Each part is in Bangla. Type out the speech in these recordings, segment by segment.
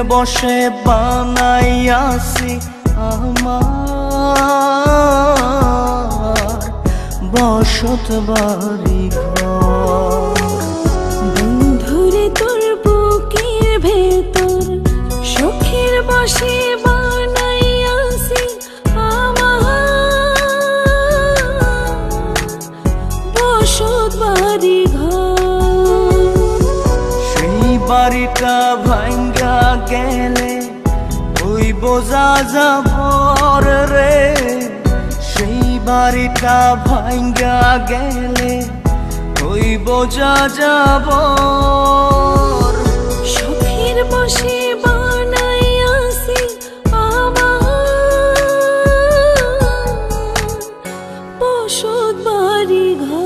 বসে বানাইয়াছি আমার বসত বাড়ি ঘর। বন্ধুরে তোর বুকের ভেতর সুখের বসে বানাইয়াছি আমার বসত বাড়ি ঘর। সেই বাড়িটা ভাঙ্গা গেলে ওই বোঝা যাবর রে, সেই বাড়িটা ভাঙ্গা গেলে ওই বোঝা যাবর। সুখের বসে বানাইয়াছি আমার বসত বাড়ি ঘর।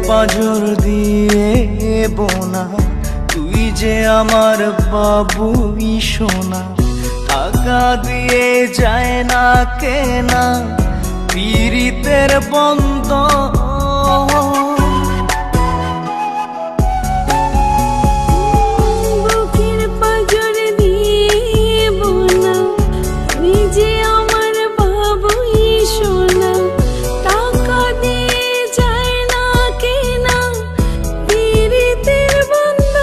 পাঁজর দিয়ে বোনা তুই যে আমার বাবুই সোনা, টাকা দিয়ে যায় না কেনা পীড়িতের বন্ধ। বুকের পাঁজর দিয়ে বোনা তুই যে আমার বাবুই সোনা, টাকা দিয়ে যায় না কেনা পীড়িতের বন্ধ।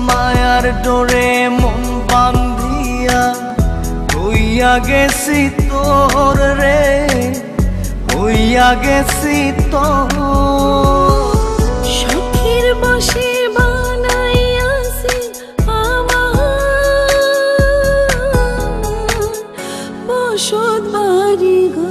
মায়ার ডোরে মন বান্ধিয়া হইয়া গেছি তোর রে, হইয়া গেছি তোর। সুখের বসে বানাইয়াছি আমার বসত বাড়ি ঘর।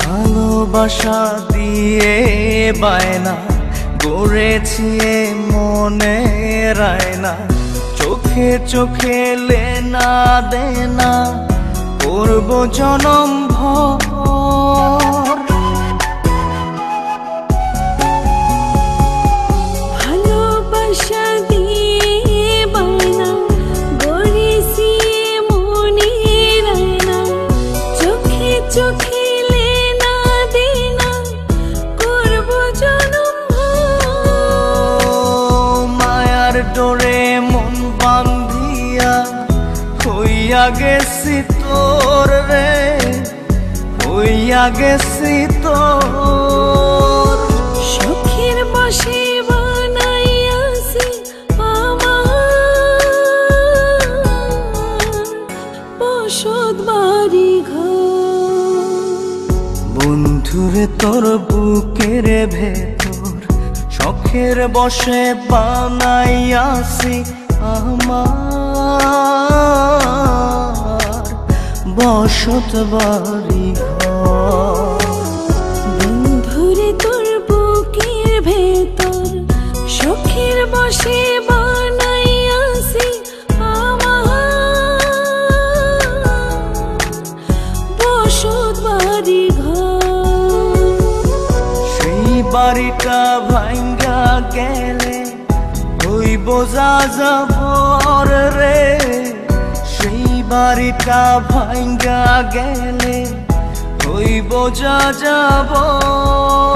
ভালোবাসা দিয়ে বায়না গড়েছি মনে রায়না, চোখে চোখে লেনা দেনা করব জনম ভর। ভালোবাসা দিয়ে বায়না গড়েছি মনে রায়না, চোখে চোখে ডোরে মন বান্ধিয়া হইয়া গেছি তোর রে, হইয়া গেছি তোর। সুখের বসে বানাইয়াছি আমার বসত বাড়ি ঘর। বন্ধুরে তোর বুকের ভেতর শখের বসে বানাইয়াছি আমার বসত বাড়ি ঘর। বন্ধুরে তোর বুকের ভেতর সুখের বসে বানাইয়াছি আমার বসত বাড়ি ঘর। সেই বাড়িটা ভাঙ্গা গেলে ওই বোঝা যাবর রে, সেই বাড়িটা ভাঙ্গা গেলে ওই বোঝা যাবর।